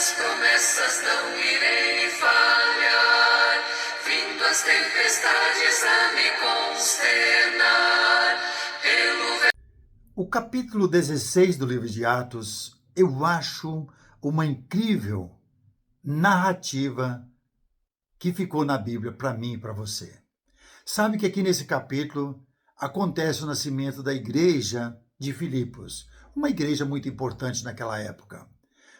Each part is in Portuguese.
minhas promessas não irei falhar, vindo as tempestades a me consternar. O capítulo 16 do livro de Atos, eu acho uma incrível narrativa que ficou na Bíblia para mim e para você. Sabe que aqui nesse capítulo acontece o nascimento da igreja de Filipos, uma igreja muito importante naquela época.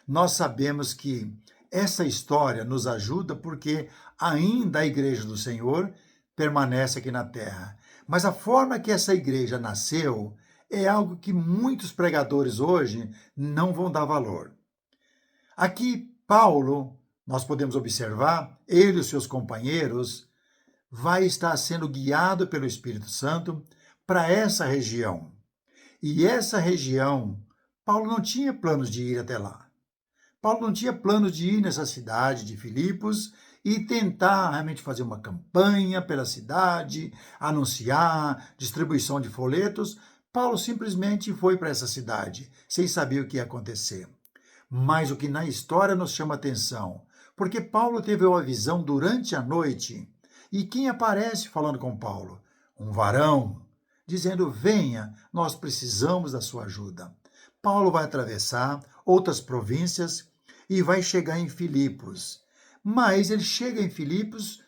Nós sabemos que essa história nos ajuda porque ainda a igreja do Senhor permanece aqui na terra. Mas a forma que essa igreja nasceu é algo que muitos pregadores hoje não vão dar valor. Aqui, Paulo, nós podemos observar, ele e os seus companheiros, vai estar sendo guiado pelo Espírito Santo para essa região. E essa região, Paulo não tinha planos de ir até lá. Paulo não tinha planos de ir nessa cidade de Filipos e tentar realmente fazer uma campanha pela cidade, anunciar, distribuição de folhetos. Paulo simplesmente foi para essa cidade, sem saber o que ia acontecer. Mas o que na história nos chama atenção, porque Paulo teve uma visão durante a noite, e quem aparece falando com Paulo? Um varão, dizendo: venha, nós precisamos da sua ajuda. Paulo vai atravessar outras províncias e vai chegar em Filipos. Mas ele chega em Filipos,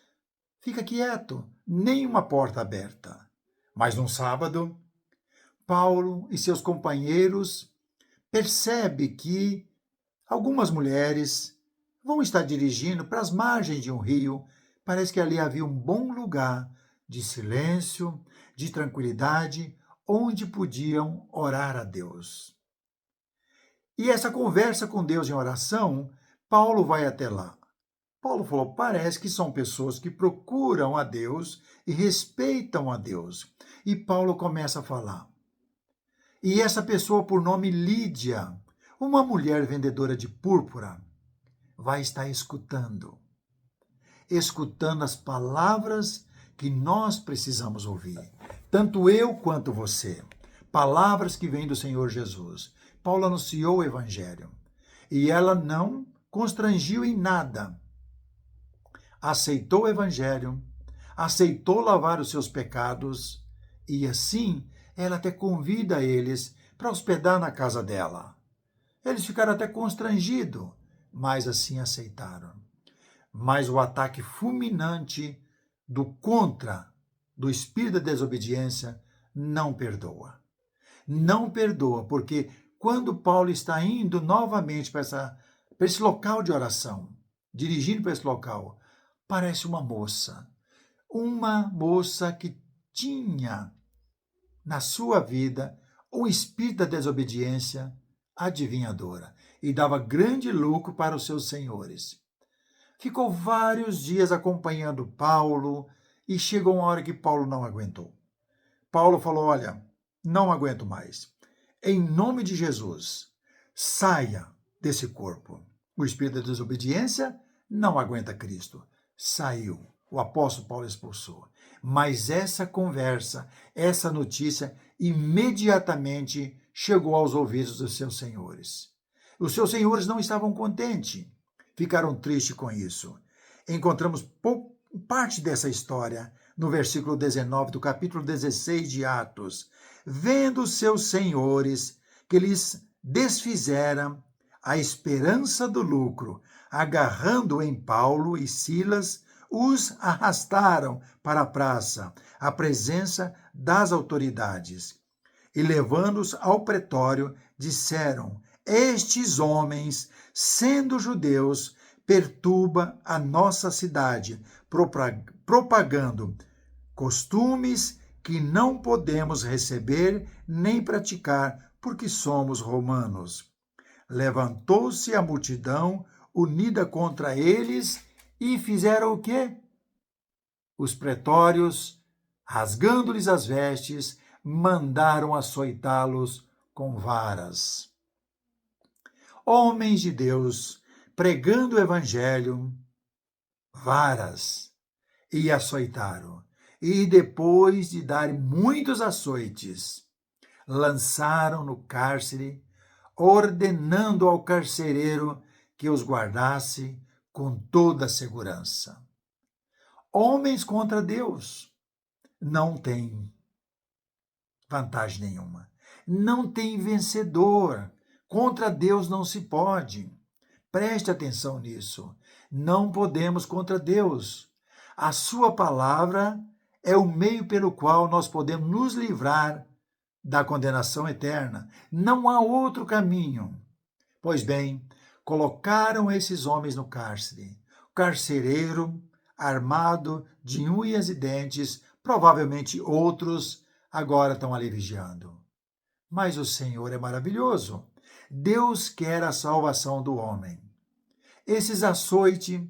fica quieto, nem uma porta aberta. Mas num sábado, Paulo e seus companheiros percebem que algumas mulheres vão estar dirigindo para as margens de um rio. Parece que ali havia um bom lugar de silêncio, de tranquilidade, onde podiam orar a Deus. E essa conversa com Deus em oração, Paulo vai até lá. Paulo falou: parece que são pessoas que procuram a Deus e respeitam a Deus. E Paulo começa a falar. E essa pessoa, por nome Lídia, uma mulher vendedora de púrpura, vai estar escutando as palavras que nós precisamos ouvir, tanto eu quanto você, palavras que vêm do Senhor Jesus. Paulo anunciou o Evangelho e ela não constrangiu em nada. Aceitou o Evangelho, aceitou lavar os seus pecados e assim ela até convida eles para hospedar na casa dela. Eles ficaram até constrangidos, mas assim aceitaram. Mas o ataque fulminante do espírito da desobediência não perdoa. Não perdoa, porque quando Paulo está indo novamente para esse local de oração, dirigindo para esse local, parece uma moça que tinha na sua vida o espírito da desobediência adivinhadora e dava grande lucro para os seus senhores. Ficou vários dias acompanhando Paulo e chegou uma hora que Paulo não aguentou. Paulo falou: olha, não aguento mais. Em nome de Jesus, saia desse corpo. O espírito da desobediência não aguenta Cristo. Saiu. O apóstolo Paulo expulsou. Mas essa conversa, essa notícia, imediatamente chegou aos ouvidos dos seus senhores. Os seus senhores não estavam contentes, ficaram tristes com isso. Encontramos parte dessa história no versículo 19 do capítulo 16 de Atos. Vendo os seus senhores que lhes desfizeram a esperança do lucro, agarrando em Paulo e Silas, os arrastaram para a praça, à presença das autoridades. E levando-os ao pretório, disseram: estes homens, sendo judeus, perturba a nossa cidade, propagando costumes que não podemos receber nem praticar, porque somos romanos. Levantou-se a multidão unida contra eles e fizeram o quê? Os pretórios, rasgando-lhes as vestes, mandaram açoitá-los com varas. Homens de Deus, pregando o evangelho, varas, e açoitaram. E depois de dar muitos açoites, lançaram no cárcere, ordenando ao carcereiro que os guardasse com toda a segurança. Homens contra Deus não tem vantagem nenhuma. Não tem vencedor. Contra Deus não se pode. Preste atenção nisso. Não podemos contra Deus. A sua palavra é o meio pelo qual nós podemos nos livrar da condenação eterna. Não há outro caminho. Pois bem, colocaram esses homens no cárcere. O carcereiro, armado de unhas e dentes, provavelmente outros agora estão ali vigiando. Mas o Senhor é maravilhoso. Deus quer a salvação do homem. Esses açoites,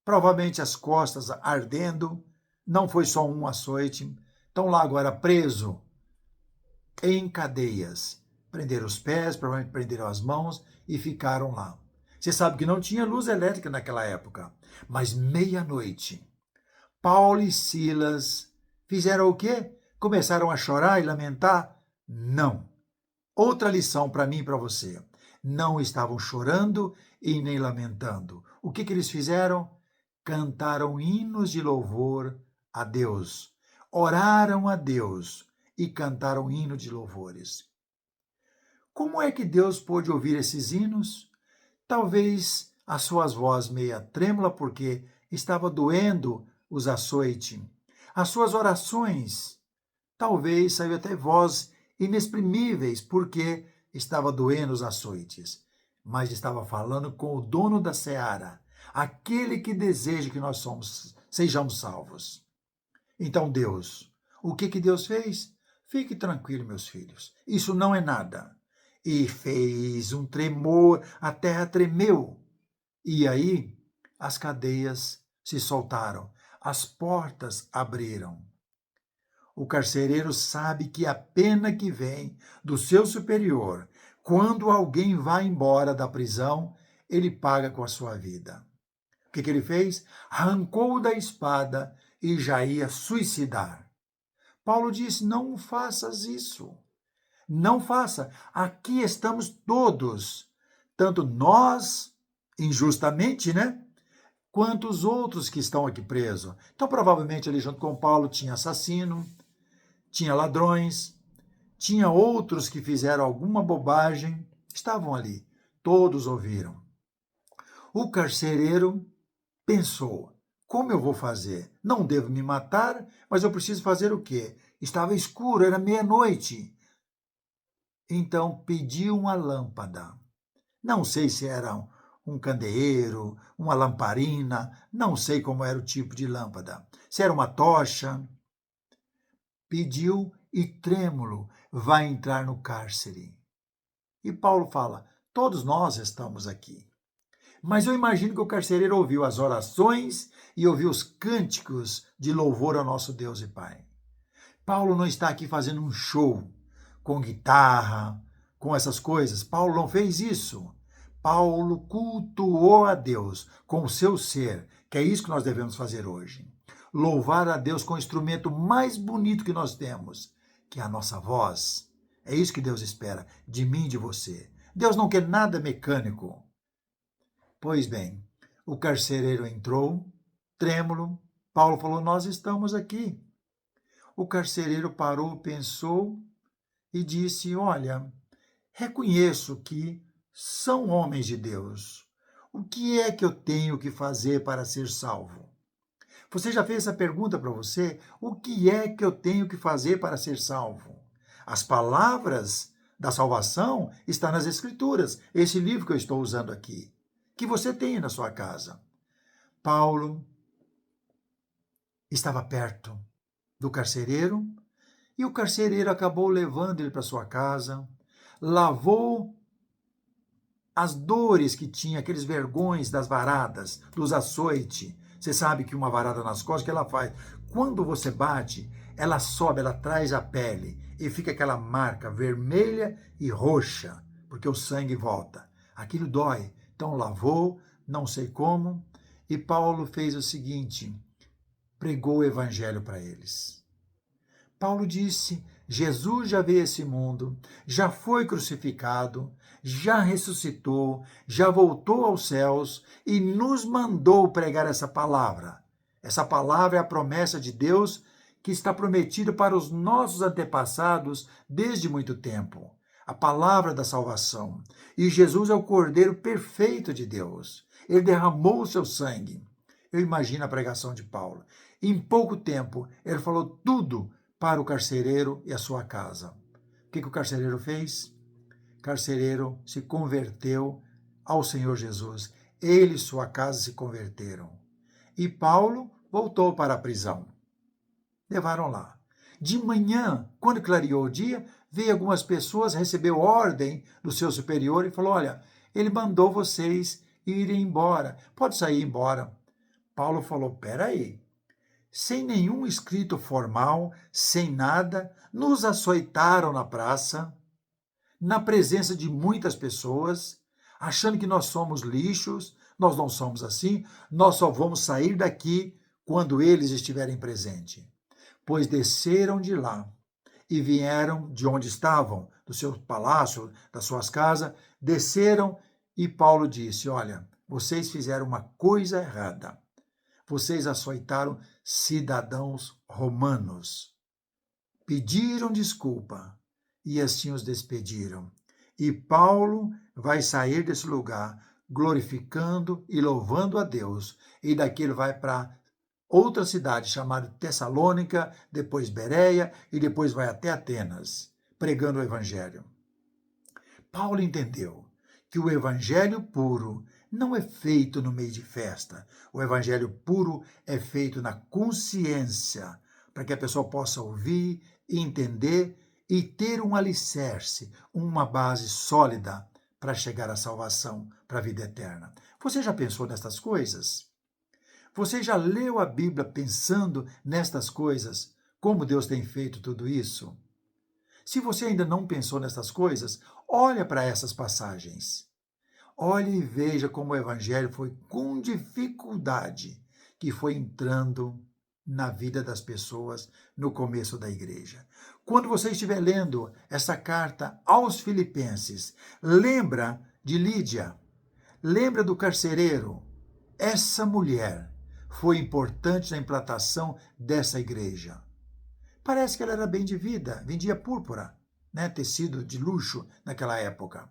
provavelmente as costas ardendo, não foi só um açoite, estão lá agora preso em cadeias. Prenderam os pés, provavelmente prenderam as mãos e ficaram lá. Você sabe que não tinha luz elétrica naquela época, mas meia-noite, Paulo e Silas fizeram o quê? Começaram a chorar e lamentar? Não. Outra lição para mim e para você. Não estavam chorando e nem lamentando. O que eles fizeram? Cantaram hinos de louvor a Deus. Oraram a Deus e cantaram hino de louvores. Como é que Deus pôde ouvir esses hinos? Talvez as suas vozes meia trêmula porque estava doendo os açoites. As suas orações, talvez saiu até vozes inexprimíveis porque estava doendo os açoites. Mas estava falando com o dono da seara, aquele que deseja que nós sejamos salvos. Então Deus, o que Deus fez? Fique tranquilo, meus filhos, isso não é nada. E fez um tremor, a terra tremeu. E aí as cadeias se soltaram, as portas abriram. O carcereiro sabe que a pena que vem do seu superior, quando alguém vai embora da prisão, ele paga com a sua vida. O que ele fez? Arrancou da espada e já ia suicidar. Paulo disse: não faças isso. Não faça. Aqui estamos todos, tanto nós, injustamente, né? Quanto os outros que estão aqui presos. Então, provavelmente, ali junto com Paulo tinha assassino, tinha ladrões, tinha outros que fizeram alguma bobagem, estavam ali. Todos ouviram. O carcereiro pensou: como eu vou fazer? Não devo me matar, mas eu preciso fazer o quê? Estava escuro, era meia-noite. Então pediu uma lâmpada. Não sei se era um candeeiro, uma lamparina, não sei como era o tipo de lâmpada. Se era uma tocha. Pediu e trêmulo vai entrar no cárcere. E Paulo fala: todos nós estamos aqui. Mas eu imagino que o carcereiro ouviu as orações e ouviu os cânticos de louvor ao nosso Deus e Pai. Paulo não está aqui fazendo um show com guitarra, com essas coisas. Paulo não fez isso. Paulo cultuou a Deus com o seu ser, que é isso que nós devemos fazer hoje. Louvar a Deus com o instrumento mais bonito que nós temos, que é a nossa voz. É isso que Deus espera de mim e de você. Deus não quer nada mecânico. Pois bem, o carcereiro entrou, trêmulo. Paulo falou: nós estamos aqui. O carcereiro parou, pensou e disse: olha, reconheço que são homens de Deus. O que é que eu tenho que fazer para ser salvo? Você já fez essa pergunta para você? O que é que eu tenho que fazer para ser salvo? As palavras da salvação estão nas Escrituras, esse livro que eu estou usando aqui, que você tem na sua casa. Paulo estava perto do carcereiro e o carcereiro acabou levando ele para sua casa, lavou as dores que tinha, aqueles vergões das varadas, dos açoites. Você sabe que uma varada nas costas, o que ela faz? Quando você bate, ela sobe, ela traz a pele e fica aquela marca vermelha e roxa, porque o sangue volta. Aquilo dói. Então lavou, não sei como, e Paulo fez o seguinte: pregou o evangelho para eles. Paulo disse: Jesus já veio a esse mundo, já foi crucificado, já ressuscitou, já voltou aos céus e nos mandou pregar essa palavra. Essa palavra é a promessa de Deus que está prometida para os nossos antepassados desde muito tempo. A palavra da salvação. E Jesus é o Cordeiro perfeito de Deus. Ele derramou o seu sangue. Eu imagino a pregação de Paulo. Em pouco tempo, ele falou tudo para o carcereiro e a sua casa. O que o carcereiro fez? O carcereiro se converteu ao Senhor Jesus. Ele e sua casa se converteram. E Paulo voltou para a prisão. Levaram lá. De manhã, quando clareou o dia, veio algumas pessoas, recebeu ordem do seu superior e falou: olha, ele mandou vocês irem embora. Pode sair embora. Paulo falou: peraí. Sem nenhum escrito formal, sem nada, nos açoitaram na praça, na presença de muitas pessoas, achando que nós somos lixos. Nós não somos assim, nós só vamos sair daqui quando eles estiverem presentes. Pois desceram de lá e vieram de onde estavam, do seu palácio, das suas casas, desceram e Paulo disse: olha, vocês fizeram uma coisa errada. Vocês açoitaram cidadãos romanos. Pediram desculpa e assim os despediram. E Paulo vai sair desse lugar glorificando e louvando a Deus. E daqui ele vai para outra cidade chamada Tessalônica, depois Bereia e depois vai até Atenas, pregando o evangelho. Paulo entendeu que o evangelho puro não é feito no meio de festa. O evangelho puro é feito na consciência, para que a pessoa possa ouvir, entender e ter um alicerce, uma base sólida para chegar à salvação, para a vida eterna. Você já pensou nestas coisas? Você já leu a Bíblia pensando nestas coisas? Como Deus tem feito tudo isso? Se você ainda não pensou nessas coisas, olha para essas passagens. Olhe e veja como o evangelho foi com dificuldade que foi entrando na vida das pessoas no começo da igreja. Quando você estiver lendo essa carta aos Filipenses, lembra de Lídia, lembra do carcereiro. Essa mulher foi importante na implantação dessa igreja. Parece que ela era bem de vida, vendia púrpura, né, tecido de luxo naquela época.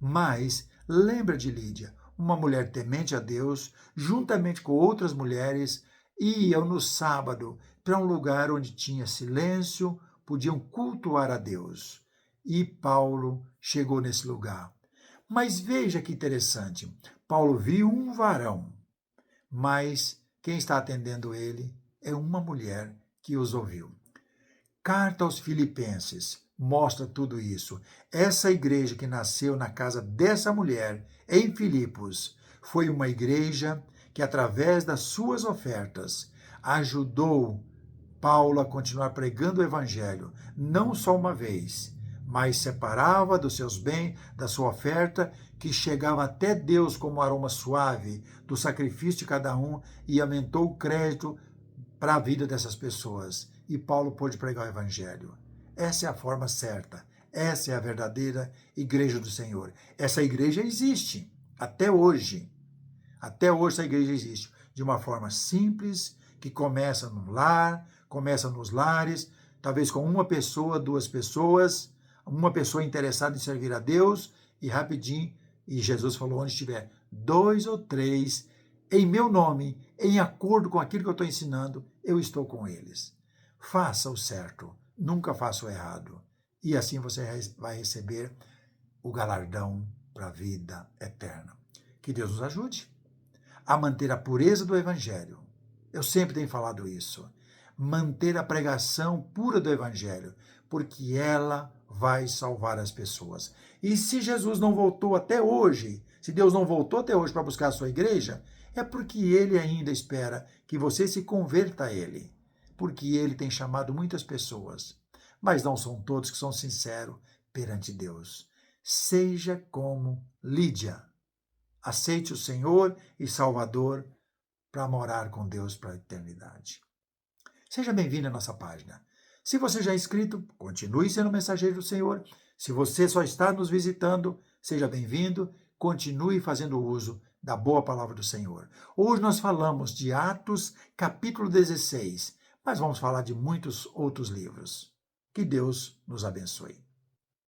Mas lembra de Lídia, uma mulher temente a Deus, juntamente com outras mulheres, iam no sábado para um lugar onde tinha silêncio, podiam cultuar a Deus. E Paulo chegou nesse lugar. Mas veja que interessante, Paulo viu um varão, mas quem está atendendo ele é uma mulher que os ouviu. Carta aos Filipenses mostra tudo isso. Essa igreja que nasceu na casa dessa mulher, em Filipos, foi uma igreja que, através das suas ofertas, ajudou Paulo a continuar pregando o evangelho, não só uma vez, mas separava dos seus bens, da sua oferta, que chegava até Deus como aroma suave do sacrifício de cada um e aumentou o crédito para a vida dessas pessoas. E Paulo pôde pregar o evangelho. Essa é a forma certa. Essa é a verdadeira igreja do Senhor. Essa igreja existe até hoje. Até hoje essa igreja existe de uma forma simples, que começa no lar, começa nos lares, talvez com uma pessoa, duas pessoas, uma pessoa interessada em servir a Deus e rapidinho, e Jesus falou, onde estiver 2 ou 3 em meu nome, em acordo com aquilo que eu estou ensinando, eu estou com eles. Faça o certo, nunca faça o errado. E assim você vai receber o galardão para a vida eterna. Que Deus nos ajude a manter a pureza do Evangelho. Eu sempre tenho falado isso. Manter a pregação pura do Evangelho, porque ela vai salvar as pessoas. E se Jesus não voltou até hoje, se Deus não voltou até hoje para buscar a sua igreja, é porque Ele ainda espera que você se converta a Ele. Porque Ele tem chamado muitas pessoas, mas não são todos que são sinceros perante Deus. Seja como Lídia. Aceite o Senhor e Salvador para morar com Deus para a eternidade. Seja bem-vindo à nossa página. Se você já é inscrito, continue sendo mensageiro do Senhor. Se você só está nos visitando, seja bem-vindo, continue fazendo uso da boa palavra do Senhor. Hoje nós falamos de Atos, capítulo 16, mas vamos falar de muitos outros livros. Que Deus nos abençoe.